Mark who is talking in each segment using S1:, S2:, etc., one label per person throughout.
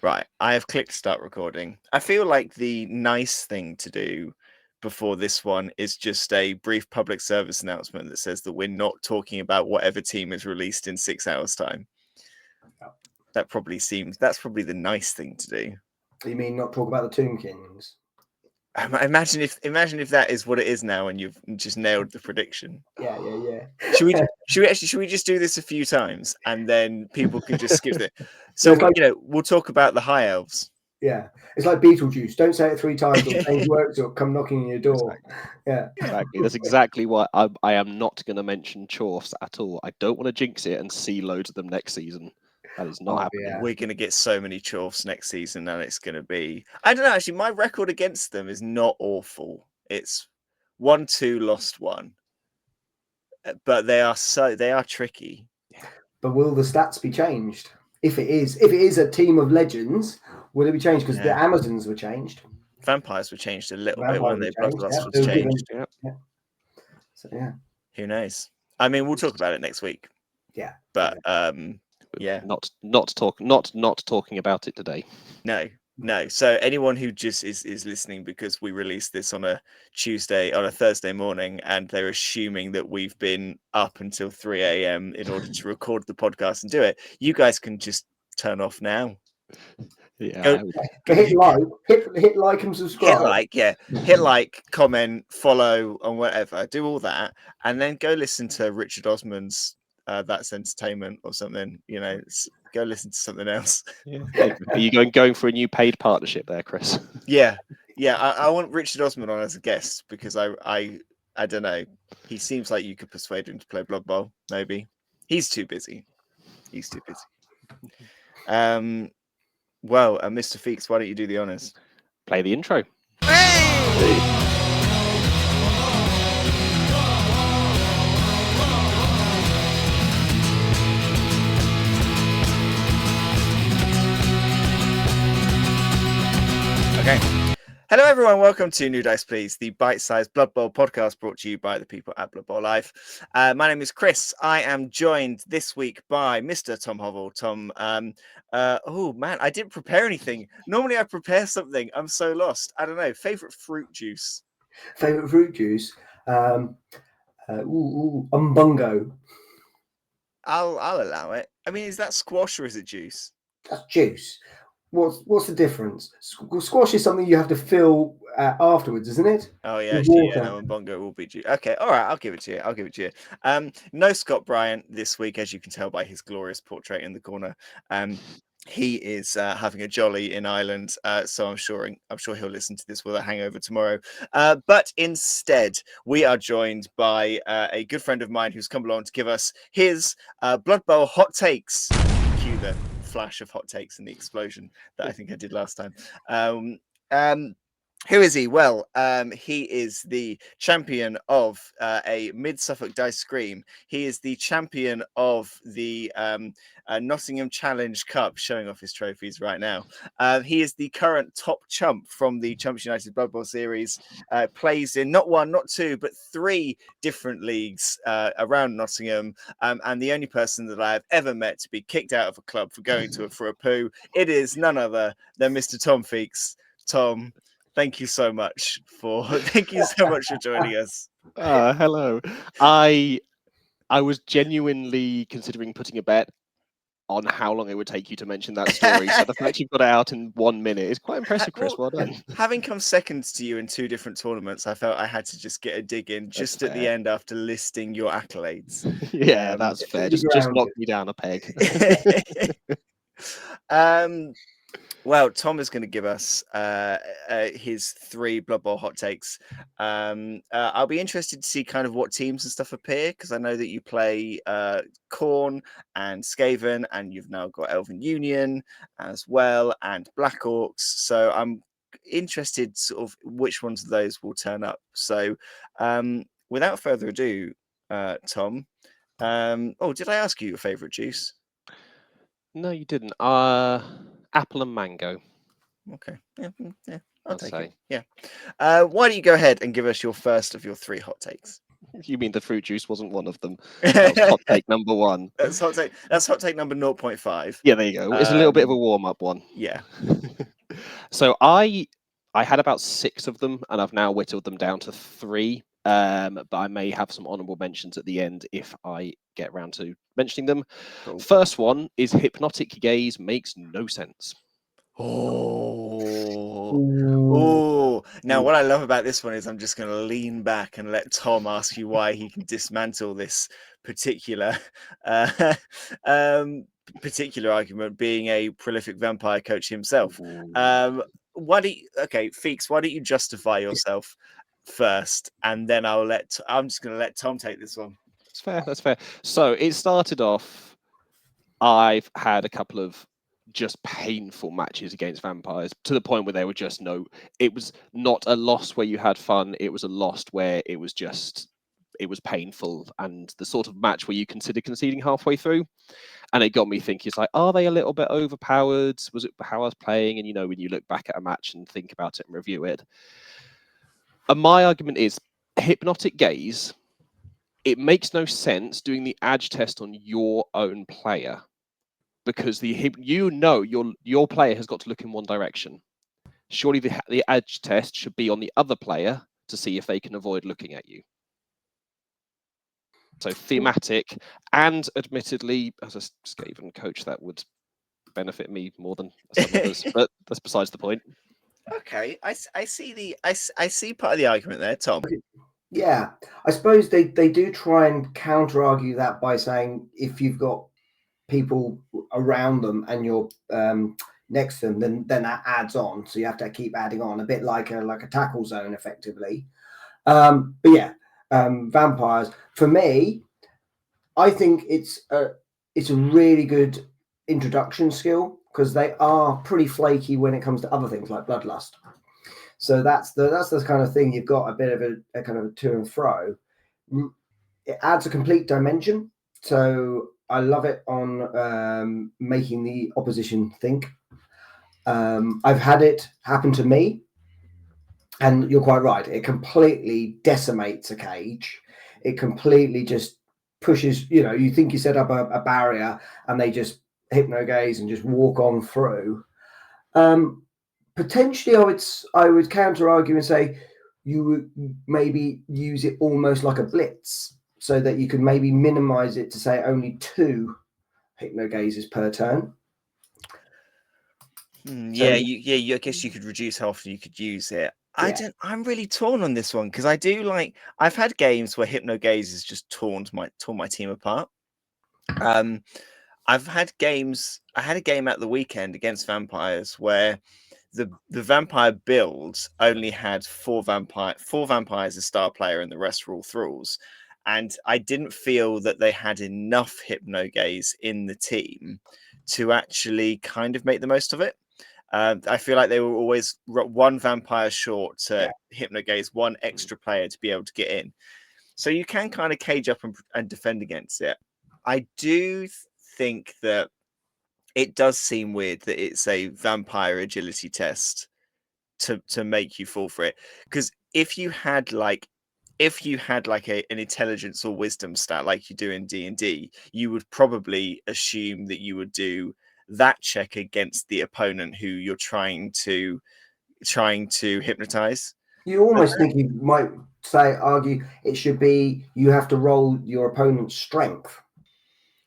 S1: Right, I have clicked start recording. I feel like the nice thing to do before this one is just a brief public service announcement that says that we're not talking about whatever team is released in 6 hours' time. That's probably the nice thing to do.
S2: You mean not talk about the Tomb Kings?
S1: Imagine if that is what it is now, and you've just nailed the prediction.
S2: Yeah.
S1: Should we just do this a few times, and then people can just skip it? So
S2: It's like-
S1: we'll talk about the High Elves.
S2: Yeah, it's like Beetlejuice. Don't say it 3 times, or change works, or come knocking on your door. Yeah,
S3: exactly. That's exactly why I am not going to mention Chorfs at all. I don't want to jinx it and see loads of them next season. That is not happening.
S2: Yeah.
S1: We're going to get so many Chorfs next season, and it's going to be... I don't know, actually, my record against them is not awful. It's 1-2, lost 1. But they are tricky.
S2: But will the stats be changed? If it is a team of legends, will it be changed? Because the Amazons were changed.
S1: Vampires were changed a little bit, weren't they? Bloodlust was changed.
S2: So yeah.
S1: Who knows? I mean, we'll talk about it next week.
S2: Yeah.
S1: But
S3: not talking about it today.
S1: No. So anyone who just is listening because we released this on a Thursday morning, and they're assuming that we've been up until 3 a.m. in order to record the podcast and do it, you guys can just turn off now.
S3: Yeah.
S2: Hit like and subscribe.
S1: Hit like, comment, follow, and whatever. Do all that, and then go listen to Richard Osman's That's Entertainment or something. Go listen to something else.
S3: Yeah. Are you going for a new paid partnership there, Chris?
S1: Yeah. I want Richard Osman on as a guest because I don't know. He seems like you could persuade him to play Blood Bowl. Maybe he's too busy. Well, Mr. Feakes, why don't you do the honors?
S3: Play the intro.
S1: Okay. Hello, everyone. Welcome to New Dice Please, the bite-sized Blood Bowl podcast brought to you by the people at Blood Bowl Live. My name is Chris. I am joined this week by Mr. Tom Hovell. Tom, oh man, I didn't prepare anything. Normally I prepare something. I'm so lost. I don't know. Favorite fruit juice?
S2: Umbungo.
S1: I'll allow it. I mean, is that squash or is it juice?
S2: That's juice. What's the difference? Squash is something you have to fill afterwards, isn't it?
S1: Oh yeah, actually, no, Bongo will be juice. Okay, all right, I'll give it to you. No Scott Bryant this week, as you can tell by his glorious portrait in the corner. He is having a jolly in Ireland, so I'm sure he'll listen to this with a hangover tomorrow. But instead, we are joined by a good friend of mine who's come along to give us his Blood Bowl hot takes. Cue the flash of hot takes and the explosion that I think I did last time. Who is he? Well, he is the champion of a Mid-Suffolk Dice Scream. He is the champion of the Nottingham Challenge Cup, showing off his trophies right now. He is the current top chump from the Chumps United Blood Bowl series. Plays in not 1, not 2, but 3 different leagues around Nottingham. And the only person that I have ever met to be kicked out of a club for going for a poo, it is none other than Mr. Tom Feakes. Tom, thank you so much for joining us.
S3: Hello. I was genuinely considering putting a bet on how long it would take you to mention that story. So the fact you've got it out in 1 minute is quite impressive, Chris. Well done.
S1: Having come second to you in 2 different tournaments, I felt I had to just get a dig in just at the end after listing your accolades.
S3: Yeah, that's fair. Just knock me down a peg.
S1: Well, Tom is going to give us his 3 Blood Bowl hot takes. I'll be interested to see kind of what teams and stuff appear, because I know that you play Khorne and Skaven, and you've now got Elven Union as well, and Black Orcs. So I'm interested sort of which ones of those will turn up. So without further ado, Tom, did I ask you your favourite juice?
S3: No, you didn't. Apple and mango.
S1: Okay. Yeah. I'll take it. Yeah. Why don't you go ahead and give us your first of your 3 hot takes?
S3: You mean the fruit juice wasn't one of them? That was hot take number 1.
S1: That's hot take. That's hot take number 0.5.
S3: Yeah, there you go. It's a little bit of a warm-up one.
S1: Yeah.
S3: So I had about 6 of them, and I've now whittled them down to 3. But I may have some honourable mentions at the end if I get around to mentioning them.
S1: Cool.
S3: First one is hypnotic gaze makes no sense.
S1: Oh. Now, what I love about this one is I'm just going to lean back and let Tom ask you why he can dismantle this particular particular argument, being a prolific vampire coach himself. Feakes, why don't you justify yourself first, and then I'm just going to let Tom take this one.
S3: That's fair. So it started off, I've had a couple of just painful matches against vampires, to the point where there were just it was not a loss where you had fun, it was a loss where it was painful, and the sort of match where you consider conceding halfway through. And it got me thinking, it's like, are they a little bit overpowered? Was it how I was playing? And when you look back at a match and think about it and review it. And my argument is, hypnotic gaze, it makes no sense doing the edge test on your own player, because your player has got to look in one direction. Surely the edge test should be on the other player to see if they can avoid looking at you. So thematic, and admittedly, as a Skaven coach, that would benefit me more than some others, but that's besides the point.
S1: Okay, I see part of the argument there, Tom.
S2: Yeah, I suppose they do try and counter argue that by saying, if you've got people around them and you're next to them, then that adds on. So you have to keep adding on, a bit like a tackle zone, effectively. But yeah, vampires, for me, I think it's a really good introduction skill, because they are pretty flaky when it comes to other things like bloodlust. So that's the kind of thing. You've got a bit of a kind of a to and fro. It adds a complete dimension. So I love it on making the opposition think. I've had it happen to me, and you're quite right. It completely decimates a cage. It completely just pushes, you think you set up a barrier and they just hypnogaze and just walk on through. Potentially, I would counter argue and say you would maybe use it almost like a blitz, so that you could maybe minimize it to say only 2 hypnogazes per turn.
S1: I guess you could reduce how often you could use it. Yeah. I'm really torn on this one, because I've had games where hypnogaze has just torn my team apart. I had a game at the weekend against vampires where the vampire build only had 4 vampires as star player, and the rest were all thralls. And I didn't feel that they had enough hypnogaze in the team to actually kind of make the most of it. I feel like they were always 1 vampire short to hypnogaze 1 extra player to be able to get in. So you can kind of cage up and defend against it. I do think that it does seem weird that it's a vampire agility test to make you fall for it. Because if you had like an intelligence or wisdom stat like you do in D&D, you would probably assume that you would do that check against the opponent who you're trying to hypnotize.
S2: You almost think you might argue it should be, you have to roll your opponent's strength,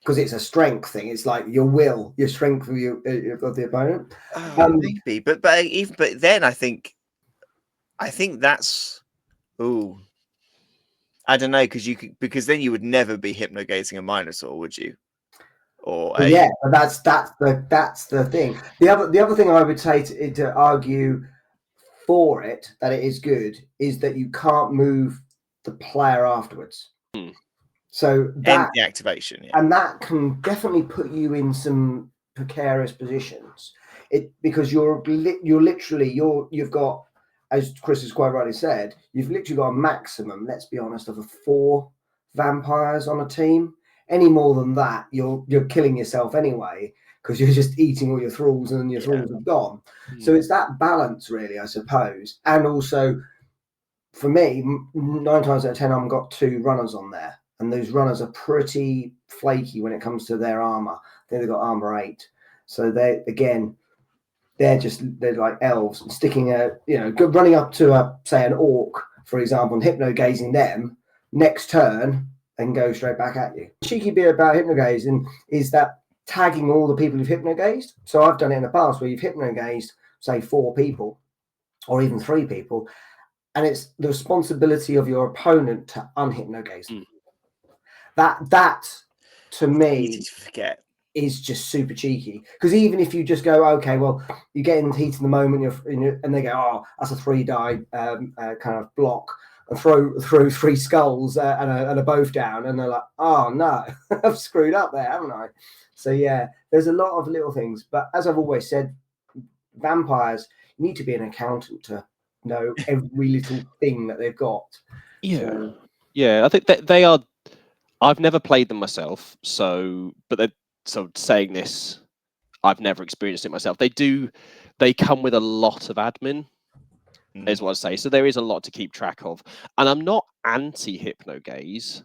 S2: because it's a strength thing. It's like your strength of the opponent.
S1: Maybe, but then I think that's I don't know, because then you would never be hypnogazing a Minotaur, would you?
S2: That's the thing. The other thing I would say to argue for it, that it is good, is that you can't move the player afterwards. So that
S1: the activation,
S2: and that can definitely put you in some precarious positions. Because you've got, as Chris has quite rightly said, you've literally got a maximum, let's be honest, of 4 vampires on a team. Any more than that, you're killing yourself anyway, because you're just eating all your thralls, and your thralls have gone. So it's that balance, really, I suppose. And also, for me, 9 times out of 10, I've got 2 runners on there, and those runners are pretty flaky when it comes to their armor. I think they've got armor 8, so they're like elves, and sticking running up to say an orc, for example, and hypno-gazing them next turn and go straight back at you. The cheeky bit about hypno-gazing is that tagging all the people you've hypno-gazed. So I've done it in the past where you've hypno-gazed, say, 4 people or even 3 people, and it's the responsibility of your opponent to unhypno-gaze. That to me,
S1: easy to forget,
S2: is just super cheeky, because even if you just go, okay, well, you get in the heat of the moment, and they go, oh, that's a 3-die kind of block, and throw 3 skulls and a both down, and they're like, oh no, I've screwed up there, haven't I? So yeah, there's a lot of little things, but as I've always said, vampires, you need to be an accountant to know every little thing that they've got.
S3: Yeah, I think that they are. I've never played them myself, so saying this, I've never experienced it myself. They come with a lot of admin, is what I say. So there is a lot to keep track of, and I'm not anti-hypnogaze.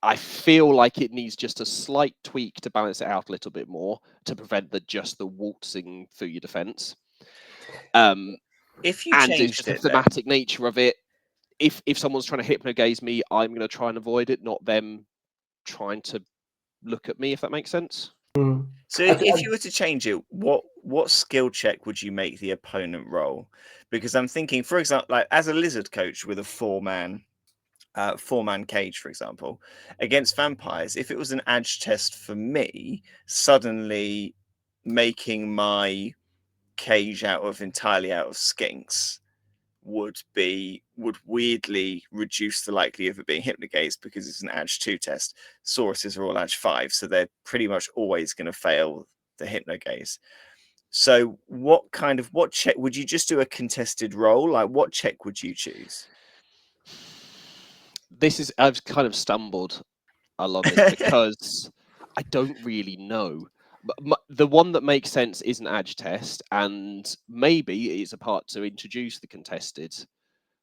S3: I feel like it needs just a slight tweak to balance it out a little bit more to prevent the waltzing through your defense.
S1: If you
S3: and
S1: changed
S3: it's just the
S1: it,
S3: thematic nature of it. If someone's trying to hypnogaze me, I'm going to try and avoid it, not them trying to look at me, if that makes sense.
S1: So if you were to change it, what skill check would you make the opponent roll? Because I'm thinking, for example, like as a lizard coach with a 4-man cage, for example, against vampires, if it was an edge test for me, suddenly making my cage entirely out of skinks would weirdly reduce the likelihood of it being hypnogazed, because it's an edge 2 test. Sauruses are all edge 5, so they're pretty much always going to fail the hypnogaze. So what check would you just do? A contested roll? Like, what check would you choose?
S3: I've kind of stumbled a lot of this because I don't really know. But the one that makes sense is an edge test, and maybe it's a part to introduce the contested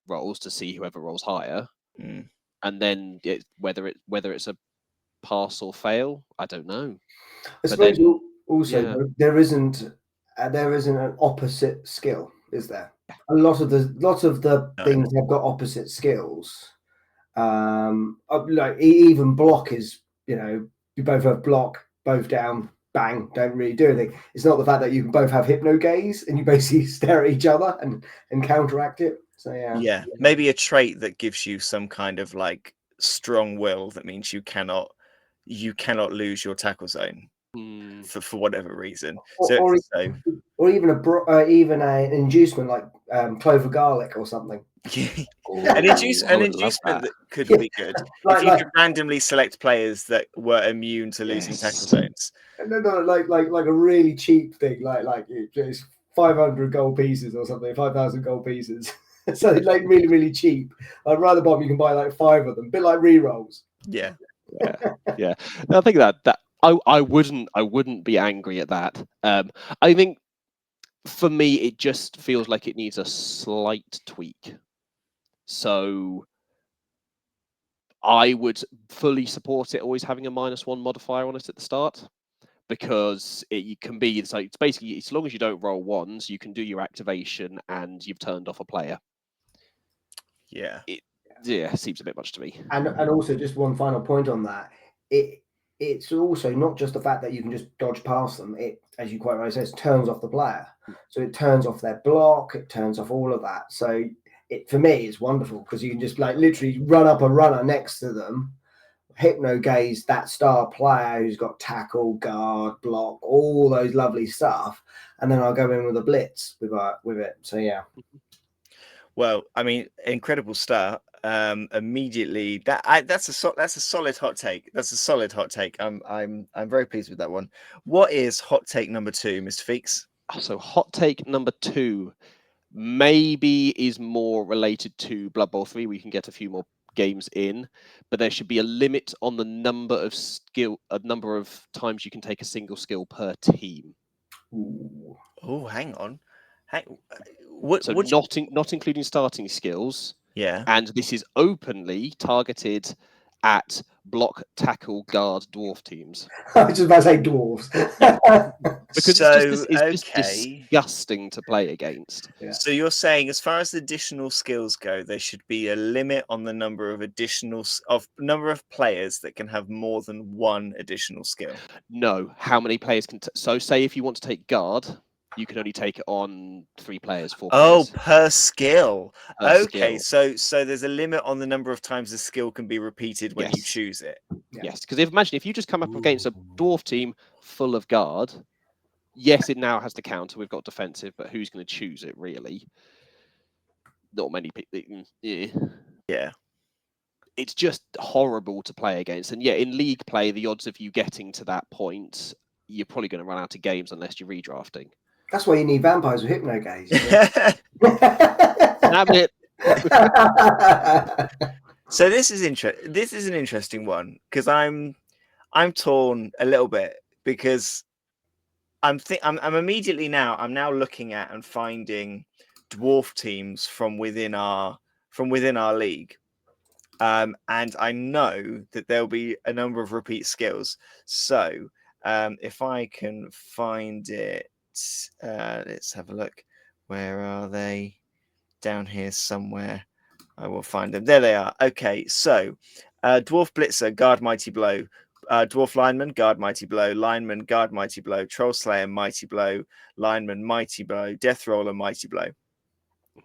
S3: rolls to see whoever rolls higher, and then whether it's a pass or fail, I don't know.
S2: I suppose also there isn't an opposite skill, is there? A lot of the things have got opposite skills. Like even block is, you both have block, both down, bang, don't really do anything. It's not the fact that you can both have hypnogaze and you basically stare at each other and counteract it. So yeah,
S1: maybe a trait that gives you some kind of like strong will that means you cannot lose your tackle zone for whatever reason.
S2: Or even an inducement like clover garlic or something.
S1: An inducement that could be good if you could randomly select players that were immune to losing tackle zones.
S2: No, like a really cheap thing, like it's 500 gold pieces or something, 5,000 gold pieces. So like really, really cheap. I'd rather bomb you can buy like 5 of them, a bit like re-rolls.
S3: Yeah. I think that I wouldn't be angry at that. I think for me it just feels like it needs a slight tweak. So I would fully support it always having a -1 modifier on it at the start, because it can be, it's basically, as long as you don't roll ones, you can do your activation and you've turned off a player. It seems a bit much to me.
S2: And also just one final point on that, it's also not just the fact that you can just dodge past them. It, as you quite rightly says, turns off the player. So it turns off their block, it turns off all of that. So for me, it's wonderful, because you can just like literally run up a runner next to them, hypnogaze that star player who's got tackle, guard, block, all those lovely stuff, and then I'll go in with a blitz with it. So yeah.
S1: Well, I mean, incredible start. Immediately, that's a solid hot take. That's a solid hot take. I'm very pleased with that one. What is hot take number 2, Mr. Feakes?
S3: So hot take number 2 maybe is more related to Blood Bowl 3. We can get a few more games in, but there should be a limit on the number of times you can take a single skill per team.
S1: Oh, hang on. Hey, what?
S3: So
S1: What?
S3: not including starting skills,
S1: Yeah.
S3: and this is openly targeted at block, tackle, guard, dwarf teams.
S2: I was just about to say dwarves.
S3: Because
S1: So
S3: it's just
S1: okay.
S3: disgusting to play against.
S2: Yeah.
S1: So you're saying, as far as additional skills go, there should be a limit on the number of number of players that can have more than one additional skill.
S3: No, how many players can? So say if you want to take guard, you can only take it on 3 players, 4
S1: Oh,
S3: players
S1: per skill.
S3: per
S1: Okay,
S3: skill.
S1: so there's a limit on the number of times the skill can be repeated when you
S3: Yes,
S1: choose it.
S2: Yeah.
S3: yes. Because imagine if you just come up against a
S2: Ooh.
S3: dwarf team full of guard. Yes, it now has to counter. We've got defensive, but who's going to choose it really? Not many people. Yeah.
S1: Yeah.
S3: It's just horrible to play against. And yeah, in league play, the odds of you getting to that point, you're probably going to run out of games unless you're redrafting.
S2: That's why you need vampires with hypno gaze.
S3: Damn it.
S1: So this is This is an interesting one because I'm torn a little bit because I'm immediately now I'm now looking at and finding dwarf teams from within our league. And I know that there'll be a number of repeat skills. So if I can find it, let's have a look. Where are they? Down here somewhere. I will find them. There they are. Okay, so Dwarf Blitzer, guard Mighty Blow. Dwarf Lineman, guard Mighty Blow. Lineman, guard Mighty Blow. Troll Slayer, Mighty Blow. Lineman, Mighty Blow. Death Roller, Mighty Blow.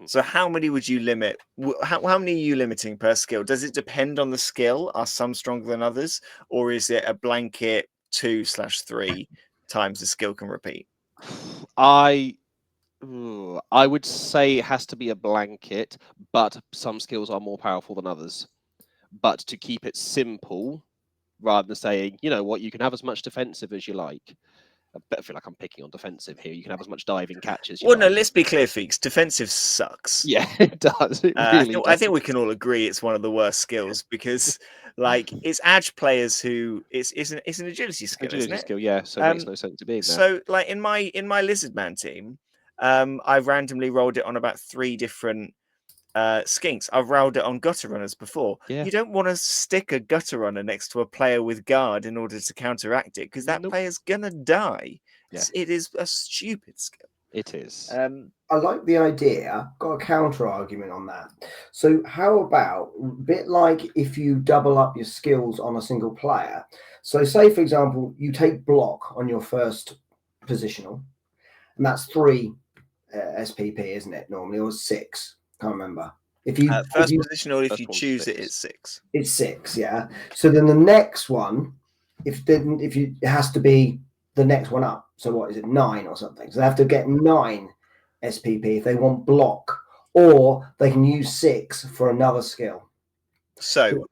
S1: So how many would you limit? How many are you limiting per skill? Does it depend on the skill? Are some stronger than others? Or is it a blanket 2/3 times the skill can repeat?
S3: I would say it has to be a blanket, but some skills are more powerful than others. But to keep it simple, rather than saying, you know what, you can have as much defensive as you like. I feel like I'm picking on defensive here. You can have as much diving catch as you
S1: Well, no,
S3: like.
S1: let's be clear, Feeks. Defensive sucks.
S3: Yeah, it does. It really does.
S1: I think we can all agree it's one of the worst skills because, like, it's edge players who it's an agility skill, isn't
S3: Agility
S1: it?
S3: skill, yeah. So it makes no sense to be in there.
S1: So, like in my Lizard Man team, I've randomly rolled it on about 3 different skinks. I've rolled it on gutter runners before.
S3: Yeah.
S1: You don't want to stick a gutter runner next to a player with guard in order to counteract it because that
S3: Nope.
S1: player's gonna die.
S3: Yeah.
S1: It is a stupid skill.
S3: It is.
S2: I like the idea. Got a counter argument on that. So how about a bit like if you double up your skills on a single player? So say, for example, you take block on your first positional, and that's 3 SPP, isn't it? Normally, or 6. Can't remember. If you
S1: First positional, if
S3: First
S1: you
S3: one's
S1: choose
S3: 6.
S1: it's 6.
S2: it's 6, yeah. So then the next one, it has to be the next one up. So what is it, 9 or something? So they have to get 9 SPP if they want block, or they can use 6 for another skill.
S1: So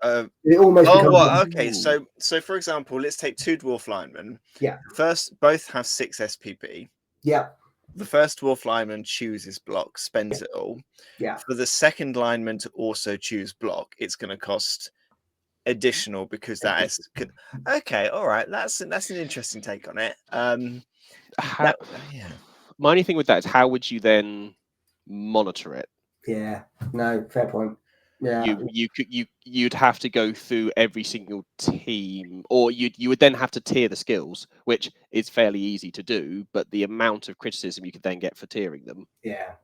S2: It almost becomes
S1: okay. So for example, let's take 2 dwarf linemen.
S2: Yeah.
S1: First, both have 6 SPP.
S2: Yeah.
S1: The first dwarf lineman chooses block, spends it all.
S2: Yeah.
S1: For the second lineman to also choose block, it's going to cost additional because that is okay. All right, that's an interesting take on it.
S3: My only thing with that is how would you then monitor it?
S2: Yeah. No, fair point. Yeah.
S3: You'd have to go through every single team, or you would then have to tier the skills, which is fairly easy to do, but the amount of criticism you could then get for tiering them.
S2: Yeah.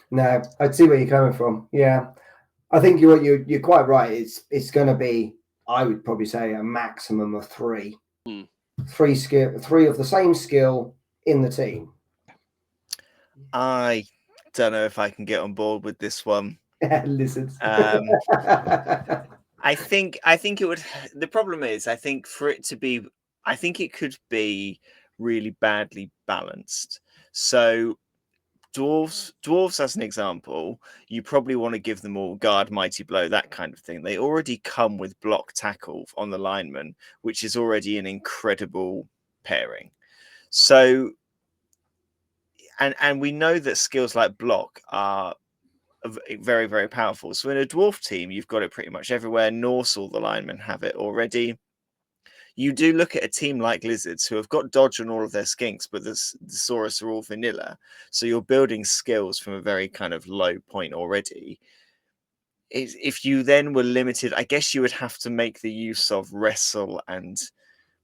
S2: No, I'd see where you're coming from. Yeah. I think you're quite right. It's going to be, I would probably say, a maximum of 3. 3 of the same skill in the team.
S1: I don't know if I can get on board with this one.
S2: Lizards.
S1: I think it would. The problem is, I think for it to be, I think it could be really badly balanced. So dwarves as an example, you probably want to give them all guard, mighty blow, that kind of thing. They already come with block tackle on the lineman, which is already an incredible pairing. So, and we know that skills like block are very, very powerful. So in a dwarf team, you've got it pretty much everywhere. Norse, all the linemen have it already. you do look at a team like Lizards who have got dodge on all of their skinks, but the Saurus are all vanilla. So you're building skills from a very kind of low point already. If you then were limited, I guess you would have to make the use of wrestle and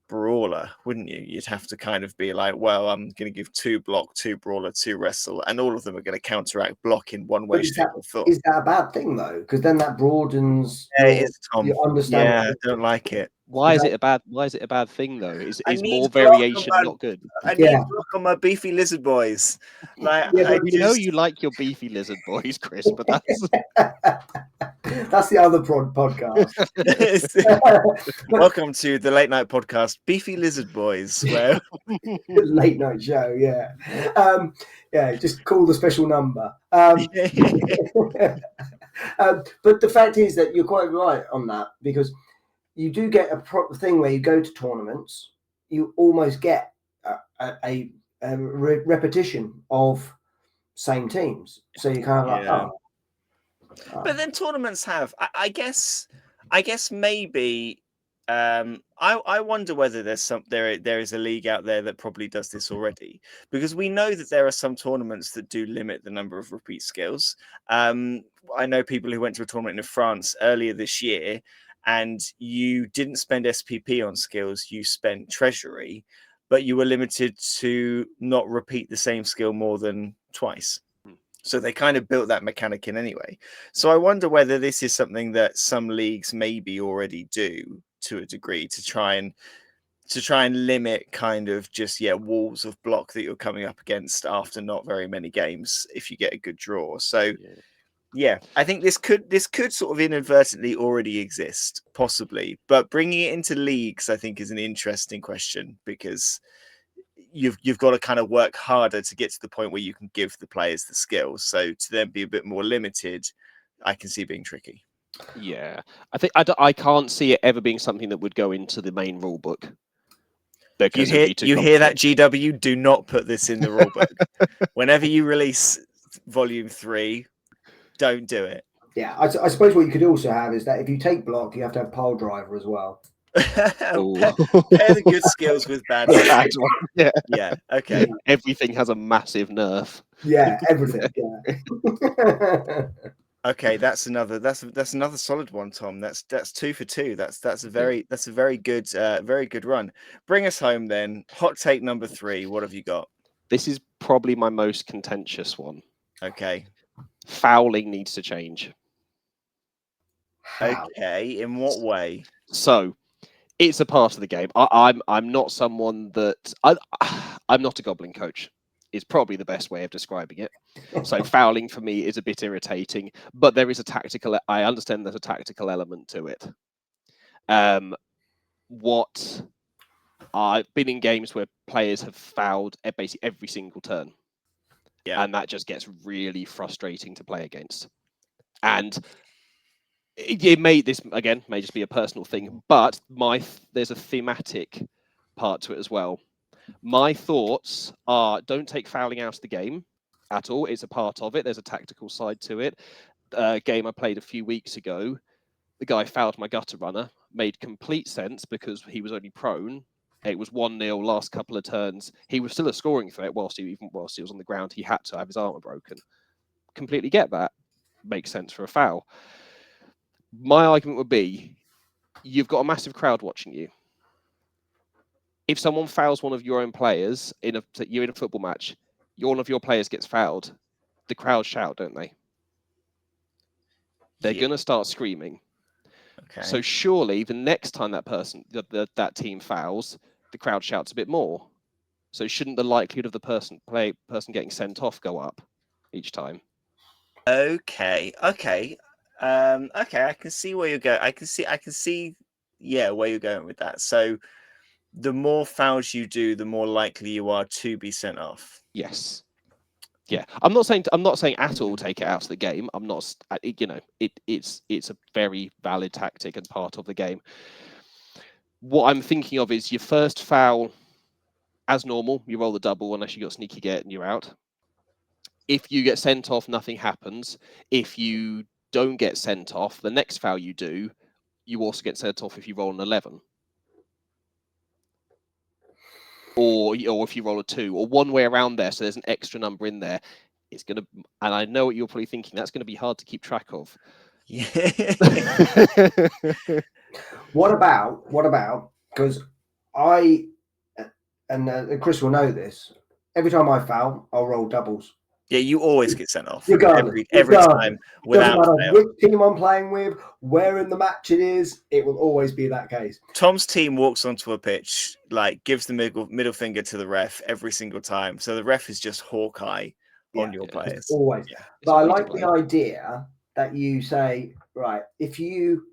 S1: brawler, wouldn't you? You'd have to kind of be like, well, I'm going to give 2 block, 2 brawler, 2 wrestle, and all of them are going to counteract block in one way, shape, or form.
S2: Is that a bad thing though? Because then that broadens
S1: It is, Tom.
S2: your understanding.
S1: Yeah, I don't like it.
S3: Why is it a bad thing though? Is more
S1: block
S3: variation
S1: on
S3: not good?
S1: I need block on my beefy lizard boys. Like,
S3: We know you like your beefy lizard boys, Chris, but that's
S2: that's the other podcast.
S1: Welcome to the late night podcast, Beefy Lizard Boys, where
S2: late night show. Yeah, just call the special number. But the fact is that you're quite right on that, because you do get a thing where you go to tournaments, you almost get a repetition of same teams. So you kind of like,
S1: But then tournaments have, I guess maybe. I wonder whether there is a league out there that probably does this already, because we know that there are some tournaments that do limit the number of repeat skills. I know people who went to a tournament in France earlier this year, and you didn't spend SPP on skills, you spent treasury, but you were limited to not repeat the same skill more than twice. So they kind of built that mechanic in anyway. So I wonder whether this is something that some leagues maybe already do to a degree to try and limit kind of just walls of block that you're coming up against after not very many games if you get a good draw. So I think this could sort of inadvertently already exist, possibly, but bringing it into leagues, I think, is an interesting question, because you've got to kind of work harder to get to the point where you can give the players the skills. So to then be a bit more limited, I can see being tricky.
S3: Yeah, I think I can't see it ever being something that would go into the main rule book.
S1: You hear that, GW? Do not put this in the rule book. Whenever you release Volume 3, don't do it.
S2: Yeah, I suppose what you could also have is that if you take block, you have to have pile driver as well.
S1: Pair the good skills with bad skills. Yeah. Okay.
S3: Everything has a massive nerf.
S2: Yeah, everything. Yeah.
S1: Okay, that's another solid one, Tom. That's 2 for 2. That's a very good run. Bring us home then. Hot take number 3. What have you got?
S3: This is probably my most contentious one.
S1: Okay.
S3: Fouling needs to change.
S1: Okay, in what way?
S3: So, it's a part of the game. I'm not someone that I'm not a goblin coach. Is probably the best way of describing it. So fouling for me is a bit irritating, but there is a tactical. I understand there's a tactical element to it. What I've been in games where players have fouled basically every single turn, and that just gets really frustrating to play against. And it may just be a personal thing, but there's a thematic part to it as well. My thoughts are, don't take fouling out of the game at all. It's a part of it. There's a tactical side to it. A game I played a few weeks ago, the guy fouled my gutter runner. Made complete sense because he was only prone. It was 1-0 last couple of turns. He was still a scoring threat whilst he was on the ground. He had to have his armor broken. Completely get that. Makes sense for a foul. My argument would be, you've got a massive crowd watching you. If someone fouls one of your own players you're in a football match, one of your players gets fouled, the crowd shout, don't they? They're going to start screaming. Okay. So surely the next time that team fouls, the crowd shouts a bit more. So shouldn't the likelihood of the person getting sent off go up each time?
S1: Okay. I can see where you're going. I can see where you're going with that. So the more fouls you do, the more likely you are to be sent off.
S3: Yes. Yeah, I'm not saying at all take it out of the game. I'm not, it's a very valid tactic and part of the game. What I'm thinking of is your first foul, as normal, you roll the double unless you got sneaky get and you're out. If you get sent off, nothing happens. If you don't get sent off, the next foul you do, you also get sent off if you roll an 11. or if you roll a 2, or one way around there, so there's an extra number in there, it's going to, and I know what you're probably thinking, that's going to be hard to keep track of.
S1: Yeah.
S2: What about, because I, and Chris will know this, every time I foul, I'll roll doubles.
S1: Yeah, you always get sent off.
S2: Regardless.
S1: Every time, without
S2: Doesn't matter
S1: fail.
S2: which team I'm playing with, where in the match it is, it will always be that case.
S1: Tom's team walks onto a pitch, like gives the middle finger to the ref every single time. So the ref is just Hawkeye on your players.
S2: Always.
S1: Yeah.
S2: But I like the idea that you say, right, if you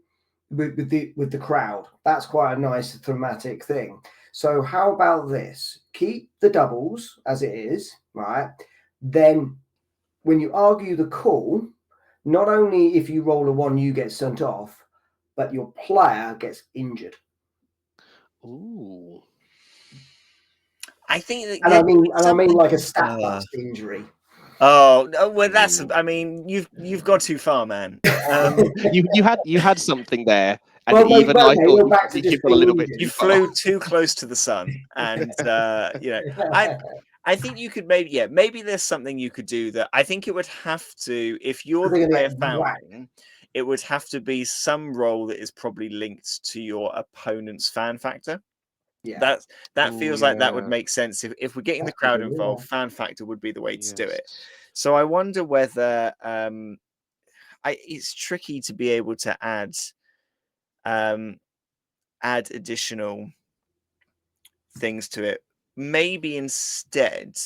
S2: with the crowd, that's quite a nice thematic thing. So how about this? Keep the doubles as it is, right? Then when you argue the call, not only if you roll a 1 you get sent off, but your player gets injured.
S3: Ooh.
S1: I think that,
S2: and I mean like a stat bust injury.
S1: Oh no, well that's, I mean, you've got too far, man.
S3: You had something there, and
S2: Well,
S3: even I thought
S2: back to
S3: you've got a little bit.
S1: You flew too close to the sun, and you know, I think you could maybe there's something you could do that I think it would have to, if you're the player fouling, it would have to be some role that is probably linked to your opponent's fan factor.
S2: Yeah,
S1: that feels like that would make sense. If we're getting the crowd involved, fan factor would be the way to do it. So I wonder whether it's tricky to be able to add additional things to it. Maybe instead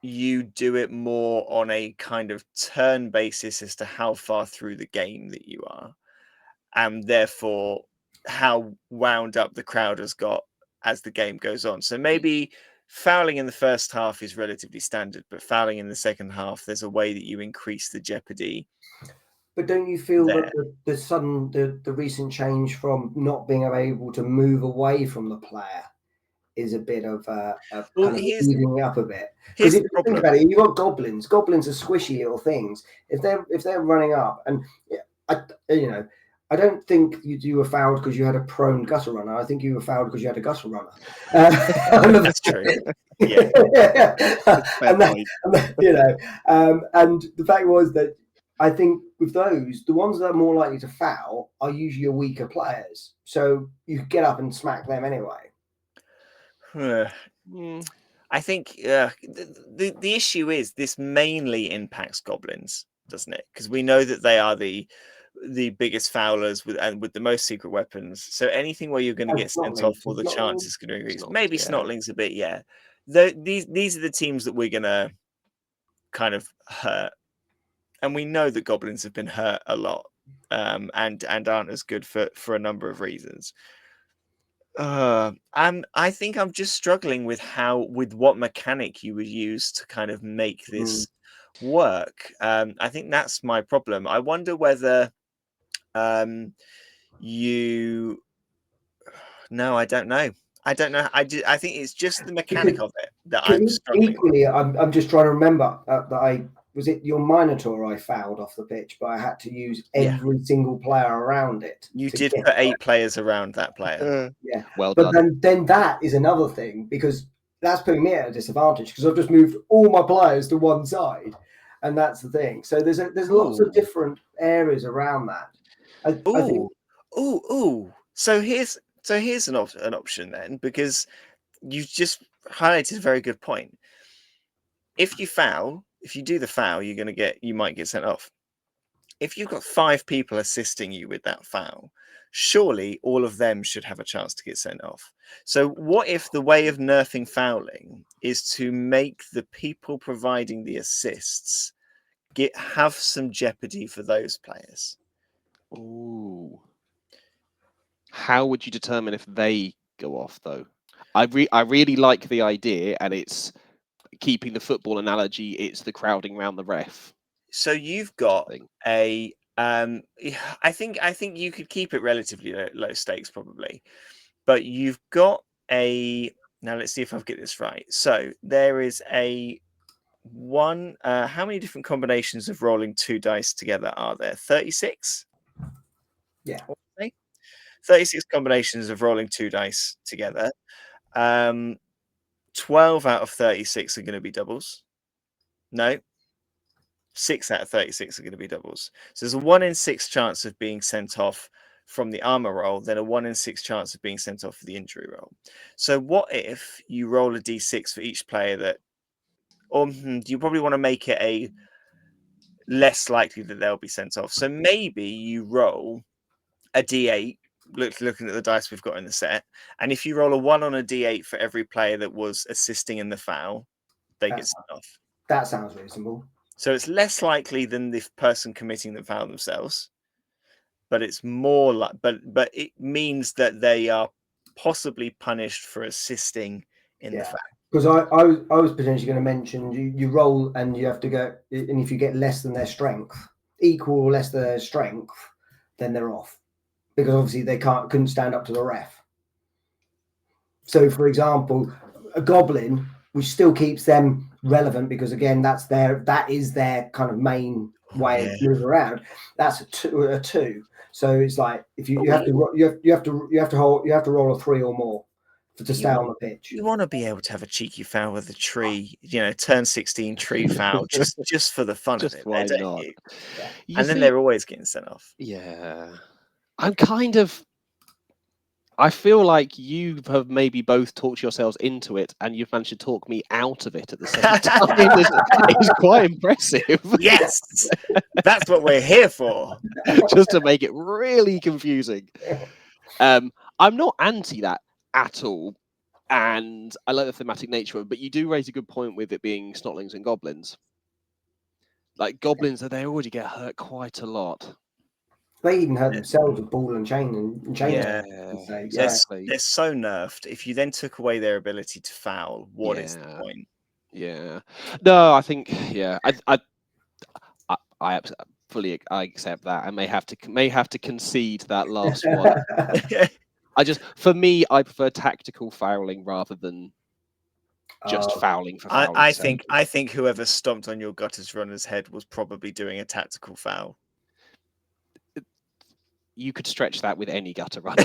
S1: you do it more on a kind of turn basis as to how far through the game that you are, and therefore how wound up the crowd has got as the game goes on. So maybe fouling in the first half is relatively standard, but fouling in the second half, there's a way that you increase the jeopardy.
S2: But don't you feel that the recent change from not being able to move away from the player is a bit of kind of evening up a bit? Because if you think about it, you've got goblins. Goblins are squishy little things. If they're running up, and I don't think you were fouled because you had a prone gutter runner. I think you were fouled because you had a gutter runner.
S1: That's true. Yeah.
S2: and the fact was that I think with those, the ones that are more likely to foul are usually your weaker players. So you get up and smack them anyway.
S1: I think the issue is this mainly impacts goblins, doesn't it? Because we know that they are the biggest foulers with the most secret weapons. So anything where you're going to get sent off, or the chance is going to increase. Maybe snotlings a bit, yeah. These are the teams that we're going to kind of hurt, and we know that goblins have been hurt a lot, and aren't as good for a number of reasons. I think I'm just struggling with what mechanic you would use to kind of make this work. I think that's my problem. I wonder whether no, I don't know. I think it's just the mechanic of it that I'm struggling.
S2: Equally, I'm just trying to remember that was it your Minotaur I fouled off the pitch, but I had to use every single player around it.
S1: You did put 8 players around that player.
S2: Yeah,
S3: well
S2: but
S3: done.
S2: Then that is another thing, because that's putting me at a disadvantage because I've just moved all my players to one side, and that's the thing. So there's lots of different areas around that. I think.
S1: So here's an option then, because you've just highlighted a very good point. If you do the foul, you might get sent off. If you've got 5 people assisting you with that foul, surely all of them should have a chance to get sent off. So what if the way of nerfing fouling is to make the people providing the assists have some jeopardy for those players?
S3: Ooh. How would you determine if they go off, though? I really like the idea, and it's keeping the football analogy. It's the crowding around the ref.
S1: So you've got I think you could keep it relatively low stakes probably, but you've got now let's see if I've get this right. So there is how many different combinations of rolling 2 dice together are there? 36?
S2: Yeah.
S1: 36 combinations of rolling 2 dice together. 12 out of 36 are going to be doubles. No. 6 out of 36 are going to be doubles. So there's a 1 in 6 chance of being sent off from the armor roll, then a 1 in 6 chance of being sent off for the injury roll. So what if you roll a d6 for each player that, or you probably want to make it a less likely that they'll be sent off. So maybe you roll a d8, looking at the dice we've got in the set, and if you roll a 1 on a d8 for every player that was assisting in the foul, they get sent off.
S2: That sounds reasonable.
S1: So it's less likely than the person committing the foul themselves, but it's more like, but it means that they are possibly punished for assisting in the foul.
S2: Because I was potentially going to mention you roll and you have to go, and if you get less than their strength, equal or less than their strength, then they're off, because obviously they couldn't stand up to the ref. So, for example, a goblin, which still keeps them relevant, because again, that is their kind of main way of moving around. That's a two. So it's like if you have to roll a 3 or more to stay on the pitch.
S1: You want to be able to have a cheeky foul with a tree, turn 16 tree foul, just for the fun of it.
S3: Why not?
S1: And then they're always getting sent off.
S3: Yeah. I feel like you have maybe both talked yourselves into it, and you've managed to talk me out of it at the same time. It's quite impressive.
S1: Yes, that's what we're here for.
S3: Just to make it really confusing. I'm not anti that at all, and I like the thematic nature of it, but you do raise a good point with it being snotlings and goblins. Like goblins, they already get hurt quite a lot.
S2: They even hurt themselves with ball and chain
S1: Yeah.
S3: Exactly.
S1: They're so nerfed. If you then took away their ability to foul, what is the point?
S3: Yeah. No, I think I fully accept that. I may have to concede that last one. For me, I prefer tactical fouling rather than just fouling for fouling.
S1: I think whoever stomped on your Gutters runner's head was probably doing a tactical foul.
S3: You could stretch that with any gutter runner.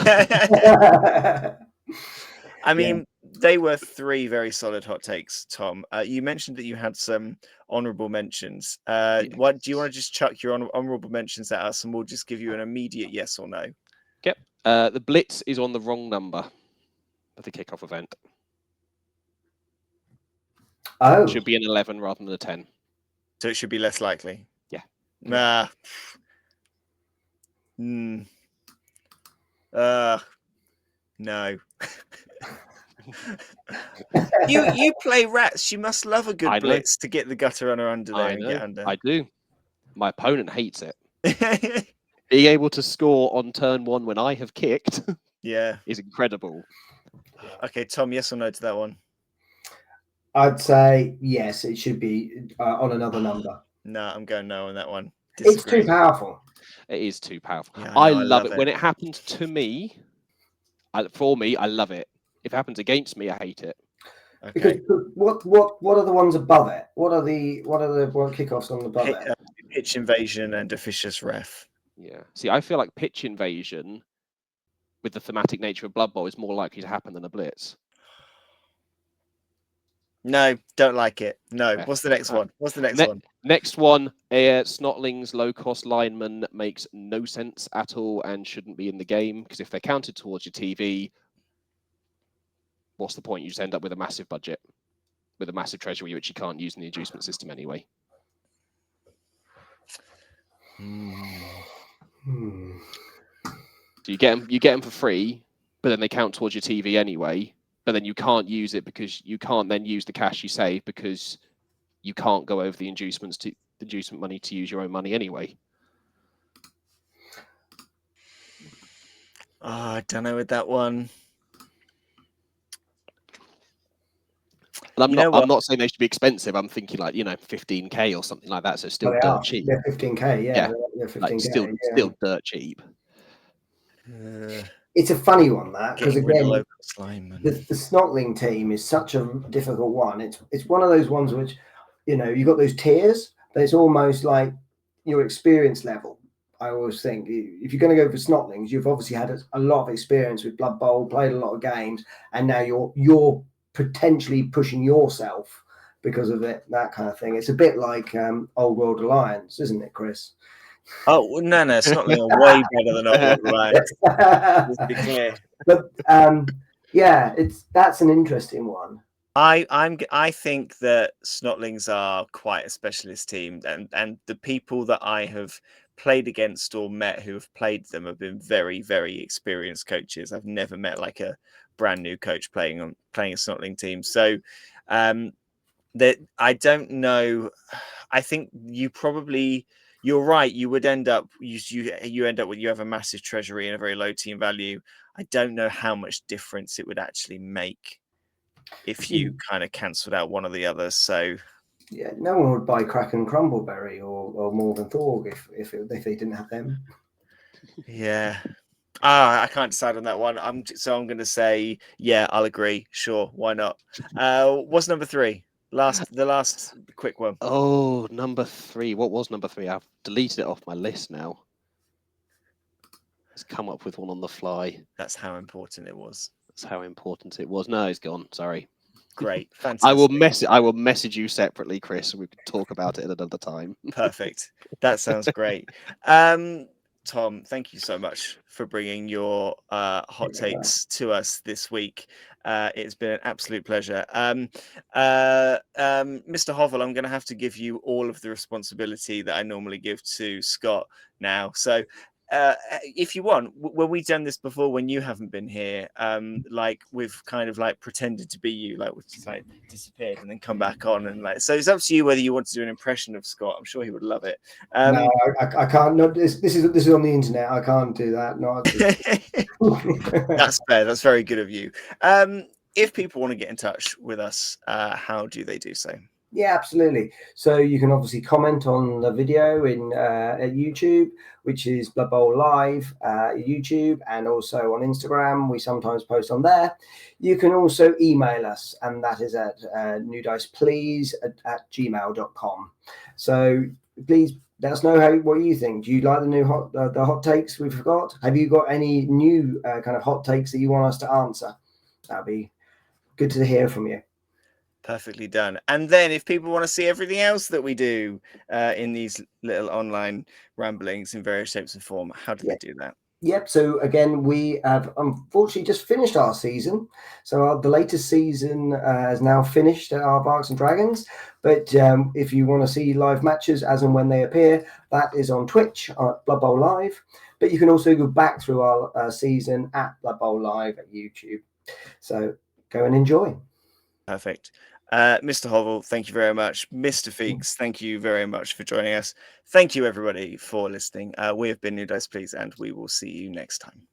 S1: I mean, they were 3 very solid hot takes, Tom. You mentioned that you had some honourable mentions. What do you want to just chuck your honourable mentions at us, and we'll just give you an immediate yes or no?
S3: Yep. The blitz is on the wrong number of the kickoff event.
S2: Oh,
S3: it should be an 11 rather than a 10.
S1: So it should be less likely.
S3: Yeah.
S1: Nah. No. You play rats. You must love a good blitz to get the gutter runner under there and get under.
S3: I do. My opponent hates it. Being able to score on turn 1 when I have kicked, is incredible.
S1: Okay, Tom, yes or no to that one?
S2: I'd say yes. It should be on another number.
S1: No, I'm going no on that one.
S2: It's too powerful.
S3: It is too powerful.
S1: Yeah,
S3: I love it when it happens to me. For me, I love it. If it happens against me, I hate it.
S1: Okay.
S2: Because what are the ones above it? What are the kickoffs on the above it?
S1: Pitch invasion and officious ref.
S3: Yeah. See, I feel like pitch invasion, with the thematic nature of Blood Bowl, is more likely to happen than a blitz.
S1: No, don't like it. No. What's the next one?
S3: Next one, Snotlings, low-cost lineman makes no sense at all and shouldn't be in the game, because if they're counted towards your TV, what's the point? You just end up with a massive budget, with a massive treasury, which you can't use in the inducement system anyway. So you get them for free, but then they count towards your TV anyway. But then you can't use it because you can't then use the cash you save because you can't go over the inducement money to use your own money anyway.
S1: I don't know with that one.
S3: And I'm not saying they should be expensive. I'm thinking like 15k or something like that. So still dirt cheap.
S2: They're 15k. Yeah. They're 15k.
S3: Like still dirt cheap.
S2: It's a funny one, that, because again, the Snotling team is such a difficult one. It's one of those ones which, you've got those tiers, but it's almost like your experience level, I always think if you're going to go for Snotlings, you've obviously had a lot of experience with Blood Bowl, played a lot of games, and now you're potentially pushing yourself because of it, that kind of thing. It's a bit like Old World Alliance, isn't it, Chris?
S1: Oh no, Snotling are way better than Old World Alliance. Let's be clear.
S2: But yeah, that's an interesting one.
S1: I think that Snotlings are quite a specialist team, and the people that I have played against or met who have played them have been very, very experienced coaches. I've never met like a brand new coach playing a Snotling team. So that I don't know. I think you're right. You would end up you end up with you have a massive treasury and a very low team value. I don't know how much difference it would actually make if you kind of cancelled out one or the other. So
S2: yeah, no one would buy Kraken Crumbleberry or Morgan Thorg if they didn't have them.
S1: Yeah. I can't decide on that one. I'm going to say, yeah, I'll agree. Sure, why not? What's number 3? The last quick one.
S3: Oh, number 3. What was number 3? I've deleted it off my list now. Let's come up with one on the fly.
S1: That's how important it was.
S3: That's how important it was. No, it's gone. Sorry.
S1: Great, fantastic.
S3: I will message you separately, Chris, and we can talk about it at another time.
S1: Perfect. That sounds great. Tom, thank you so much for bringing your hot takes to us this week. It's been an absolute pleasure. Mr. Hovel, I'm going to have to give you all of the responsibility that I normally give to Scott now. So if you want, when we've done this before, when you haven't been here, like we've kind of like pretended to be you, like we've just like disappeared and then come back on, and like, so it's up to you whether you want to do an impression of Scott. I'm sure he would love it.
S2: No, I can't. No, this is on the internet. I can't do that. No,
S1: that's fair. That's very good of you. If people want to get in touch with us, how do they do so?
S2: Yeah, absolutely. So you can obviously comment on the video at YouTube, which is Blood Bowl Live YouTube, and also on Instagram. We sometimes post on there. You can also email us, and that is at newdiceplease@gmail.com. So please let us know what you think. Do you like the new hot takes we've got? Have you got any new kind of hot takes that you want us to answer? That'd be good to hear from you.
S1: Perfectly done. And then if people want to see everything else that we do in these little online ramblings in various shapes and form, how do they do that?
S2: Yep. So again, we have unfortunately just finished our season. So the latest season has now finished at our Barks and Dragons. But if you want to see live matches as and when they appear, that is on Twitch at Blood Bowl Live. But you can also go back through our season at Blood Bowl Live at YouTube. So go and enjoy.
S1: Perfect. Mr. Hovel, thank you very much. Mr. Feakes, thank you very much for joining us. Thank you, everybody, for listening. We have been New Dice Please, and we will see you next time.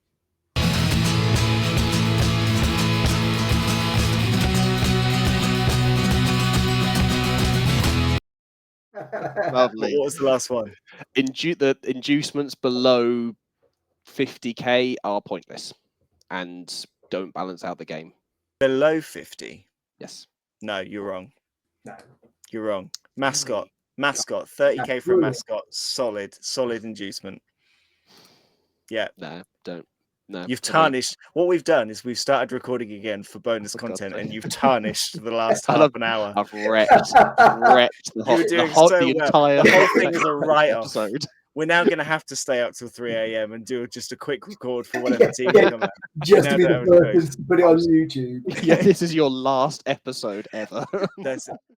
S3: Lovely.
S1: What was the last one?
S3: The inducements below 50k are pointless and don't balance out the game.
S1: Below 50?
S3: Yes.
S1: No, you're wrong.
S2: No.
S1: You're wrong. Mascot, 30k for a mascot, solid inducement. Yeah.
S3: No, don't. No.
S1: You've tarnished. What we've done is we've started recording again for bonus content, and you've tarnished the last half an hour.
S3: I've wrecked the whole
S1: thing is a write-off. Episode. We're now going to have to stay up till 3 a.m. and do just a quick record for whatever TV comes out.
S2: Just to be the first to put it on YouTube.
S3: Yeah, this is your last episode ever.
S1: That's it.